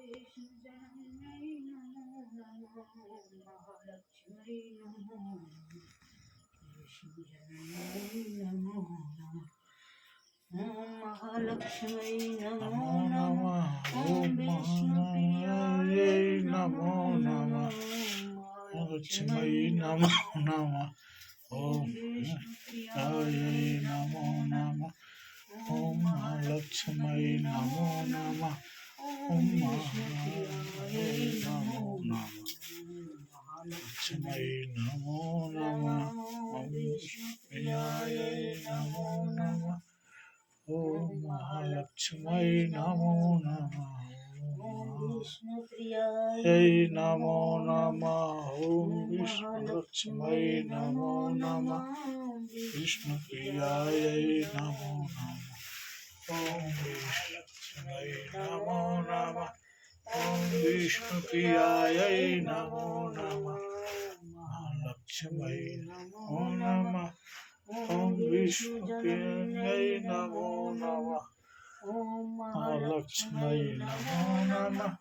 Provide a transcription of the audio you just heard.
विष्णुजनन्यै नमो नमः महालक्ष्म्यै नमो नमः विष्णुजनन्यै नमो नमः ॐ महालक्ष्म्यै नमो नमः ॐ विष्णुप्रियायै नमो नमः लक्ष्मी नमो नमः ओम विष्णुप्रियायै नमो नमः ओम महालक्ष्मी नमो नमः ओम महालक्ष्मी नमो नमः लक्ष्मी नमो नमः ओम विष्णुप्रियायै नमो नमः ओम महालक्ष्मी नमो नमः विष्णुप्रियायै नमो नमः ओम विष्णुलक्ष्मी नमो नमः विष्णुप्रियायै नमो नमः ओम विष्णुलक्ष्मी नमो नमः ओम विष्णुप्रियायै नमो नमः महालक्ष्मी नमो नमः ओम विष्णुप्रियायै नमो नमः महालक्ष्मी नमो नमः